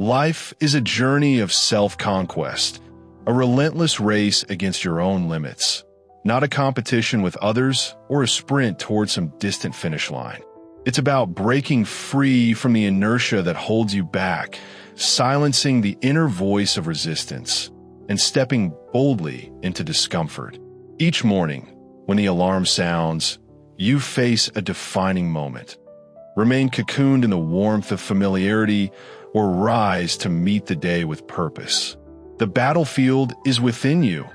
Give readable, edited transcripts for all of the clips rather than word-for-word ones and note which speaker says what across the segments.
Speaker 1: Life is a journey of self-conquest, a relentless race against your own limits, not a competition with others or a sprint towards some distant finish line. It's about breaking free from the inertia that holds you back, silencing the inner voice of resistance, and stepping boldly into discomfort. Each morning, when the alarm sounds, you face a defining moment. Remain cocooned in the warmth of familiarity or rise to meet the day with purpose. The battlefield is within you,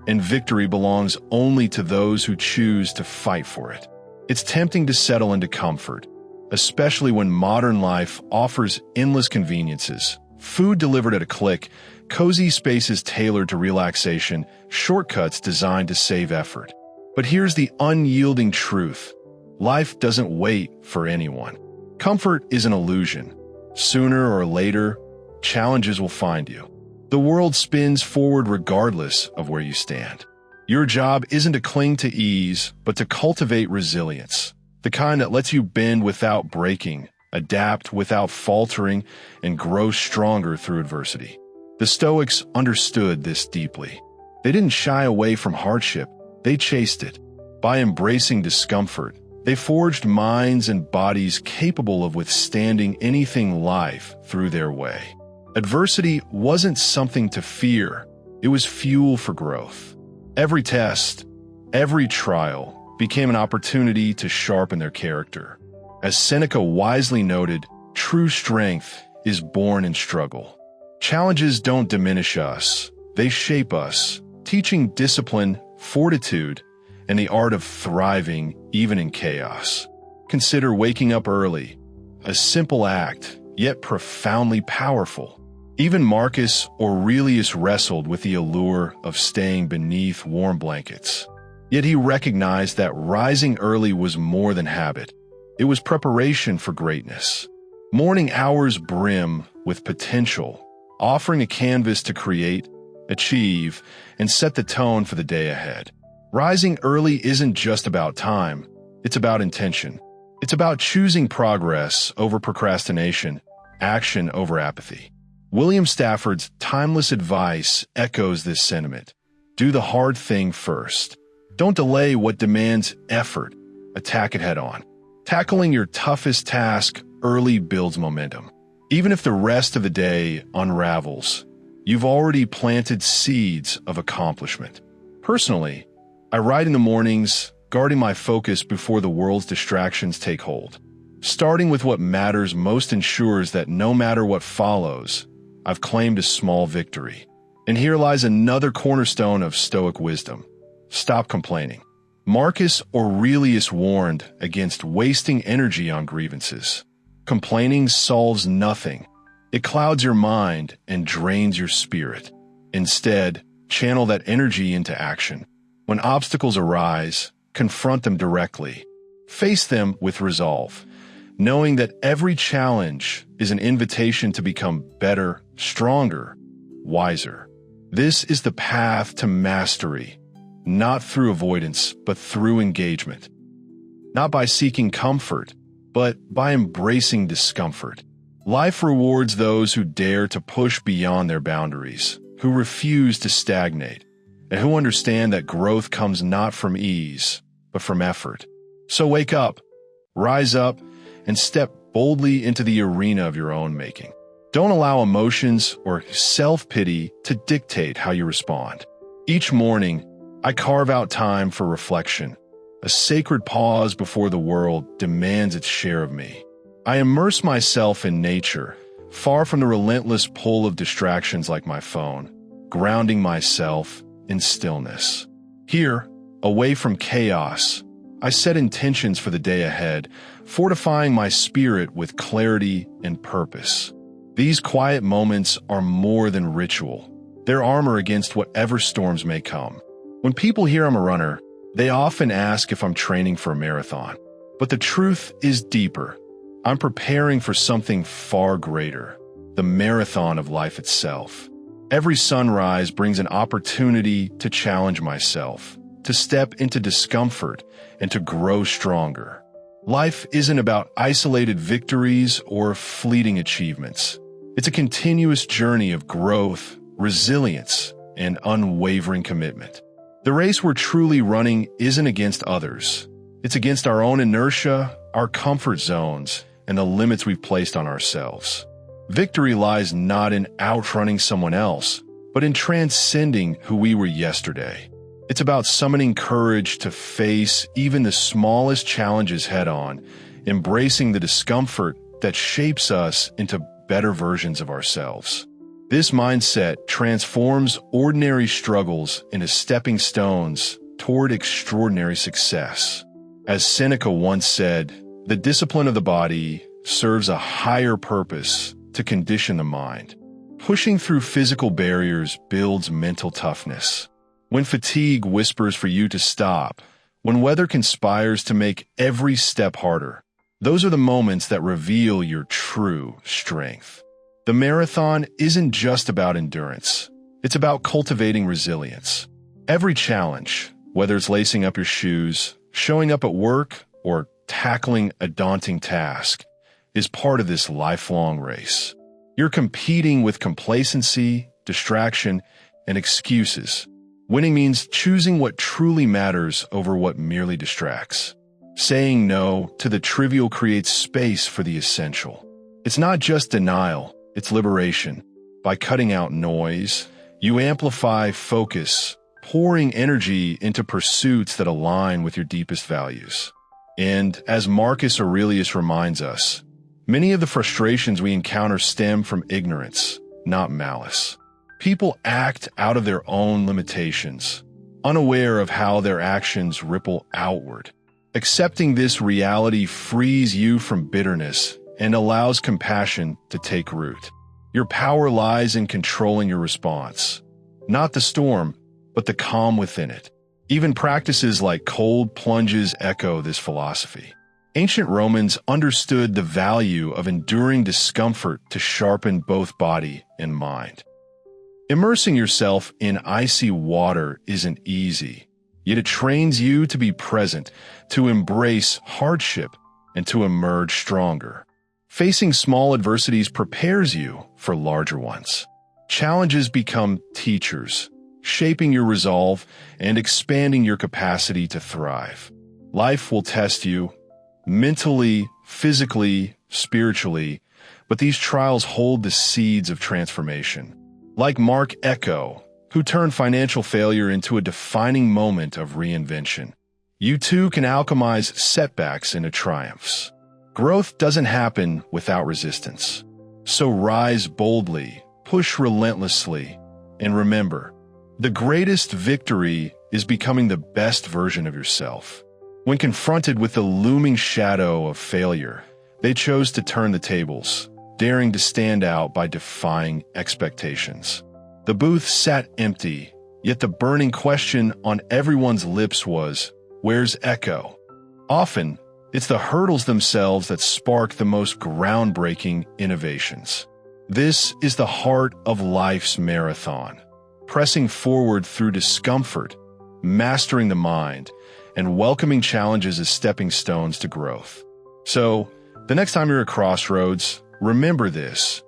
Speaker 1: and victory belongs only to those who choose to fight for it. It's tempting to settle into comfort, especially when modern life offers endless conveniences. Food delivered at a click, cozy spaces tailored to relaxation, shortcuts designed to save effort. But here's the unyielding truth. Life doesn't wait for anyone. Comfort is an illusion. Sooner or later, challenges will find you. The world spins forward regardless of where you stand. Your job isn't to cling to ease, but to cultivate resilience, the kind that lets you bend without breaking, adapt without faltering, and grow stronger through adversity. The Stoics understood this deeply. They didn't shy away from hardship, they chased it. By embracing discomfort, they forged minds and bodies capable of withstanding anything life threw their way. Adversity wasn't something to fear, it was fuel for growth. Every test, every trial became an opportunity to sharpen their character. As Seneca wisely noted, true strength is born in struggle. Challenges don't diminish us, they shape us, teaching discipline, fortitude, and the art of thriving even in chaos. Consider waking up early, a simple act, yet profoundly powerful. Even Marcus Aurelius wrestled with the allure of staying beneath warm blankets. Yet he recognized that rising early was more than habit. It was preparation for greatness. Morning hours brim with potential, offering a canvas to create, achieve, and set the tone for the day ahead. Rising early isn't just about time, it's about intention. It's about choosing progress over procrastination, action over apathy. William Stafford's timeless advice echoes this sentiment. Do the hard thing first. Don't delay what demands effort. Attack it head on. Tackling your toughest task early builds momentum. Even if the rest of the day unravels, you've already planted seeds of accomplishment. Personally, I write in the mornings, guarding my focus before the world's distractions take hold. Starting with what matters most ensures that no matter what follows, I've claimed a small victory. And here lies another cornerstone of Stoic wisdom. Stop complaining. Marcus Aurelius warned against wasting energy on grievances. Complaining solves nothing. It clouds your mind and drains your spirit. Instead, channel that energy into action. When obstacles arise, confront them directly. Face them with resolve, knowing that every challenge is an invitation to become better, stronger, wiser. This is the path to mastery, not through avoidance, but through engagement. Not by seeking comfort, but by embracing discomfort. Life rewards those who dare to push beyond their boundaries, who refuse to stagnate, and who understand that growth comes not from ease, but from effort. So wake up, rise up, and step boldly into the arena of your own making. Don't allow emotions or self-pity to dictate how you respond. Each morning, I carve out time for reflection, a sacred pause before the world demands its share of me. I immerse myself in nature, far from the relentless pull of distractions like my phone, grounding myself in stillness. Here, away from chaos, I set intentions for the day ahead, fortifying my spirit with clarity and purpose. These quiet moments are more than ritual. They're armor against whatever storms may come. When people hear I'm a runner, they often ask if I'm training for a marathon. But the truth is deeper. I'm preparing for something far greater, the marathon of life itself. Every sunrise brings an opportunity to challenge myself, to step into discomfort, and to grow stronger. Life isn't about isolated victories or fleeting achievements. It's a continuous journey of growth, resilience, and unwavering commitment. The race we're truly running isn't against others. It's against our own inertia, our comfort zones, and the limits we've placed on ourselves. Victory lies not in outrunning someone else, but in transcending who we were yesterday. It's about summoning courage to face even the smallest challenges head-on, embracing the discomfort that shapes us into better versions of ourselves. This mindset transforms ordinary struggles into stepping stones toward extraordinary success. As Seneca once said, the discipline of the body serves a higher purpose to condition the mind. Pushing through physical barriers builds mental toughness. When fatigue whispers for you to stop, when weather conspires to make every step harder, those are the moments that reveal your true strength. The marathon isn't just about endurance. It's about cultivating resilience. Every challenge, whether it's lacing up your shoes, showing up at work, or tackling a daunting task, is part of this lifelong race. You're competing with complacency, distraction, and excuses. Winning means choosing what truly matters over what merely distracts. Saying no to the trivial creates space for the essential. It's not just denial, it's liberation. By cutting out noise, you amplify focus, pouring energy into pursuits that align with your deepest values. And as Marcus Aurelius reminds us, many of the frustrations we encounter stem from ignorance, not malice. People act out of their own limitations, unaware of how their actions ripple outward. Accepting this reality frees you from bitterness and allows compassion to take root. Your power lies in controlling your response, not the storm, but the calm within it. Even practices like cold plunges echo this philosophy. Ancient Romans understood the value of enduring discomfort to sharpen both body and mind. Immersing yourself in icy water isn't easy, yet it trains you to be present, to embrace hardship, and to emerge stronger. Facing small adversities prepares you for larger ones. Challenges become teachers, shaping your resolve and expanding your capacity to thrive. Life will test you, mentally, physically, spiritually, but these trials hold the seeds of transformation. Like Mark Ecko, who turned financial failure into a defining moment of reinvention, you too can alchemize setbacks into triumphs. Growth doesn't happen without resistance. So rise boldly, push relentlessly, and remember, the greatest victory is becoming the best version of yourself. When confronted with the looming shadow of failure, they chose to turn the tables, daring to stand out by defying expectations. The booth sat empty, yet the burning question on everyone's lips was, "Where's Echo?" Often, it's the hurdles themselves that spark the most groundbreaking innovations. This is the heart of life's marathon, pressing forward through discomfort, mastering the mind, and welcoming challenges as stepping stones to growth. So, the next time you're at crossroads, remember this.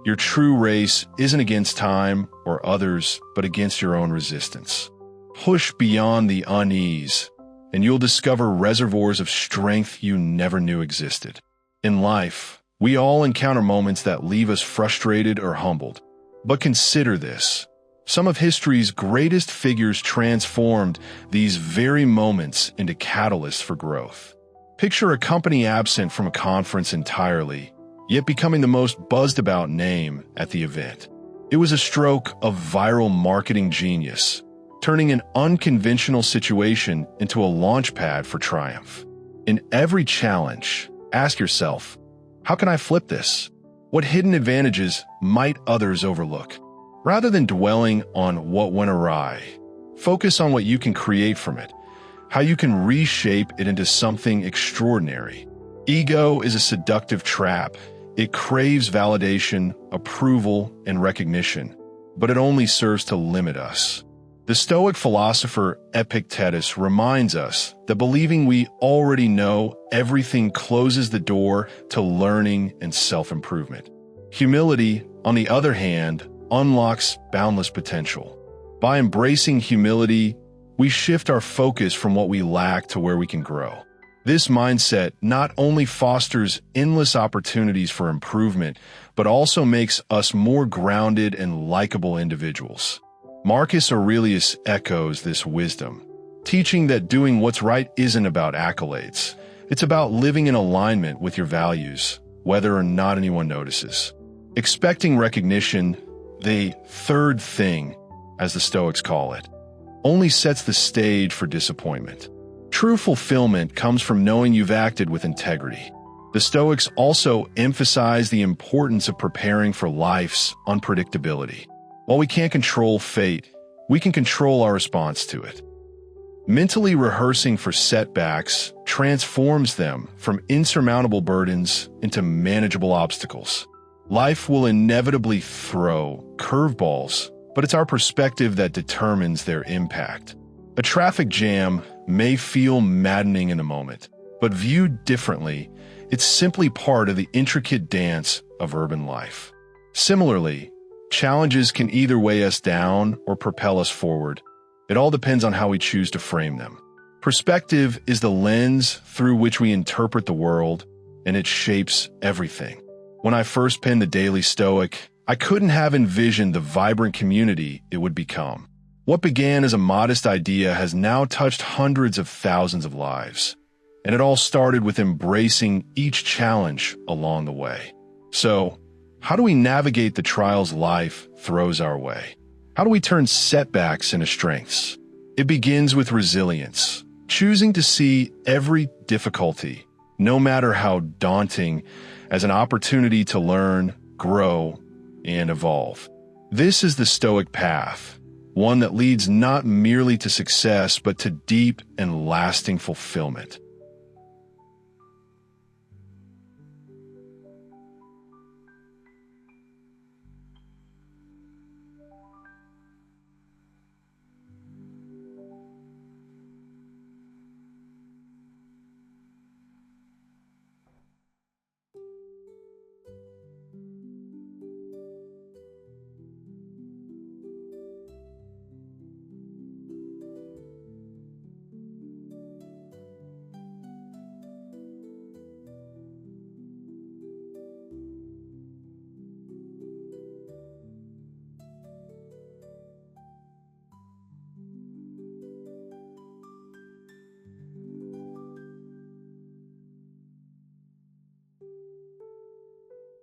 Speaker 1: Your true race isn't against time or others, but against your own resistance. Push beyond the unease, and you'll discover reservoirs of strength you never knew existed. In life, we all encounter moments that leave us frustrated or humbled. But consider this. Some of history's greatest figures transformed these very moments into catalysts for growth. Picture a company absent from a conference entirely, yet becoming the most buzzed-about name at the event. It was a stroke of viral marketing genius, turning an unconventional situation into a launchpad for triumph. In every challenge, ask yourself, how can I flip this? What hidden advantages might others overlook? Rather than dwelling on what went awry, focus on what you can create from it, how you can reshape it into something extraordinary. Ego is a seductive trap. It craves validation, approval, and recognition, but it only serves to limit us. The Stoic philosopher Epictetus reminds us that believing we already know everything closes the door to learning and self-improvement. Humility, on the other hand, unlocks boundless potential. By embracing humility, we shift our focus from what we lack to where we can grow. This mindset not only fosters endless opportunities for improvement, but also makes us more grounded and likable individuals. Marcus Aurelius echoes this wisdom, teaching that doing what's right isn't about accolades. It's about living in alignment with your values, whether or not anyone notices. Expecting recognition, the third thing, as the Stoics call it, only sets the stage for disappointment. True fulfillment comes from knowing you've acted with integrity. The Stoics also emphasize the importance of preparing for life's unpredictability. While we can't control fate, we can control our response to it. Mentally rehearsing for setbacks transforms them from insurmountable burdens into manageable obstacles. Life will inevitably throw curveballs, but it's our perspective that determines their impact. A traffic jam may feel maddening in the moment, but viewed differently, it's simply part of the intricate dance of urban life. Similarly, challenges can either weigh us down or propel us forward. It all depends on how we choose to frame them. Perspective is the lens through which we interpret the world, and it shapes everything. When I first penned the Daily Stoic, I couldn't have envisioned the vibrant community it would become. What began as a modest idea has now touched hundreds of thousands of lives, and it all started with embracing each challenge along the way. So, how do we navigate the trials life throws our way? How do we turn setbacks into strengths? It begins with resilience, choosing to see every difficulty, no matter how daunting, as an opportunity to learn, grow, and evolve. This is the Stoic path, one that leads not merely to success, but to deep and lasting fulfillment.